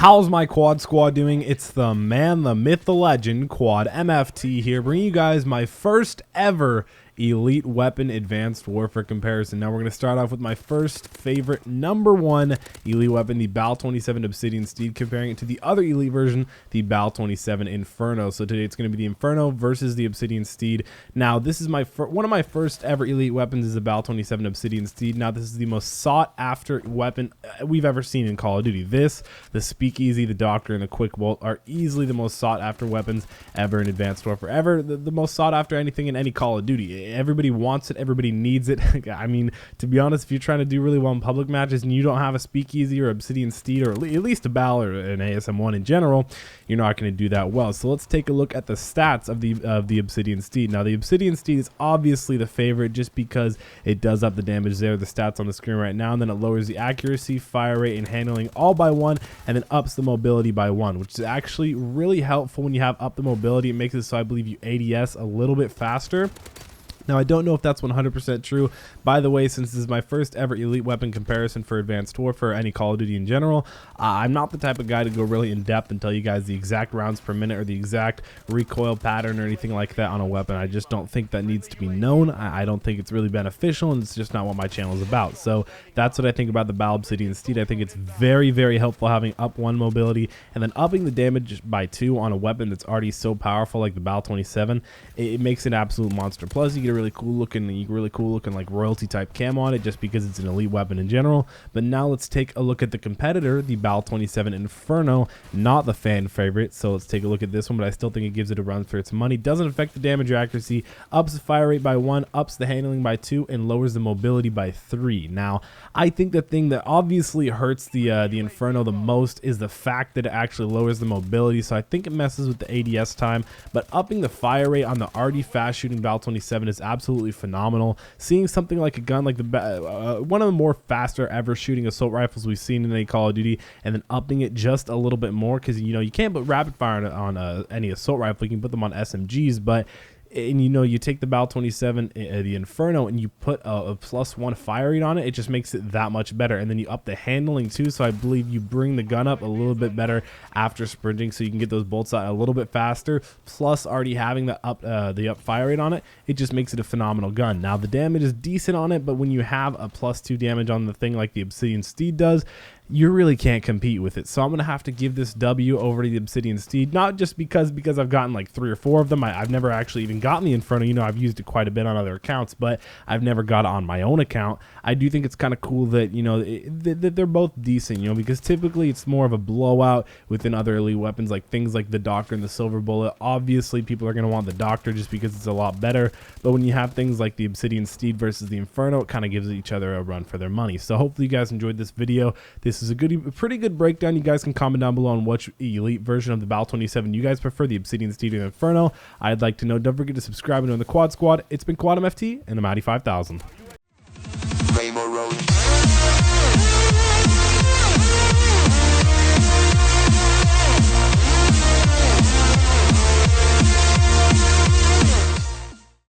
How's my quad squad doing? It's the man, the myth, the legend, Quadmft here, bringing you guys my first ever elite weapon advanced warfare comparison. Now we're going to start off with my first favorite #1 elite weapon, the BAL-27 Obsidian Steed, comparing it to the other elite version, the BAL-27 Inferno. So today it's going to be the Inferno versus the Obsidian Steed. Now this is my one of my first ever elite weapons is the BAL-27 Obsidian Steed. Now this is the most sought after weapon we've ever seen in Call of Duty. This, the Speakeasy, the Doctor, and the Quick Bolt are easily the most sought after weapons ever in advanced warfare, ever the most sought after anything in any Call of Duty. Everybody wants it, everybody needs it. I mean, to be honest, if you're trying to do really well in public matches and you don't have a Speakeasy or Obsidian Steed, or at least a BAL or an ASM1 in general, you're not going to do that well. So let's take a look at the stats of the Obsidian Steed. Now the Obsidian Steed is obviously the favorite just because it does up the damage there, the stats on the screen right now, and then it lowers the accuracy, fire rate, and handling all by 1, and then ups the mobility by 1, which is actually really helpful when you have up the mobility. It makes it so I believe you ADS a little bit faster. Now, I don't know if that's 100% true. By the way, since this is my first ever elite weapon comparison for advanced warfare or any Call of Duty in general, I'm not the type of guy to go really in depth and tell you guys the exact rounds per minute or the exact recoil pattern or anything like that on a weapon. I just don't think that needs to be known. I don't think it's really beneficial, and it's just not what my channel is about. So that's what I think about the BAL Obsidian Steed. I think it's very, very helpful having up 1 mobility and then upping the damage by 2 on a weapon that's already so powerful like the BAL-27. It makes an absolute monster. Plus, you get a really cool looking like royalty type cam on it just because it's an elite weapon in general. But now let's take a look at the competitor, the BAL-27 Inferno, not the fan favorite. So let's take a look at this one, but I still think it gives it a run for its money. Doesn't affect the damage or accuracy, ups the fire rate by 1, ups the handling by 2, and lowers the mobility by 3. Now I think the thing that obviously hurts the Inferno the most is the fact that it actually lowers the mobility, so I think it messes with the ADS time. But upping the fire rate on the already fast shooting BAL-27 is absolutely phenomenal. Seeing something like a gun like the one of the more faster ever shooting assault rifles we've seen in any Call of Duty, and then upping it just a little bit more, because you can't put rapid fire on any assault rifle. You can put them on SMGs, but you take the BAL-27, the Inferno, and you put a +1 fire rate on it, it just makes it that much better. And then you up the handling too, so I believe you bring the gun up a little bit better after sprinting, so you can get those bolts out a little bit faster. Plus, already having the up fire rate on it, it just makes it a phenomenal gun. Now the damage is decent on it, but when you have a +2 damage on the thing like the Obsidian Steed does, you really can't compete with it. So I'm gonna have to give this W over to the Obsidian Steed, not just because I've gotten like 3 or 4 of them. I've never actually even gotten the Inferno. I've used it quite a bit on other accounts, but I've never got it on my own account. I do think it's kind of cool that that they're both decent, because typically it's more of a blowout within other elite weapons, like things like the Doctor and the Silver Bullet. Obviously people are gonna want the Doctor just because it's a lot better, but when you have things like the Obsidian Steed versus the Inferno, it kind of gives each other a run for their money. So hopefully you guys enjoyed this video. This is a pretty good breakdown. You guys can comment down below on which elite version of the BAL-27 you guys prefer, the Obsidian Steed or the Inferno. I'd like to know. Don't forget to subscribe and join the Quad Squad. It's been Quadmft, and I'm Addy 5000.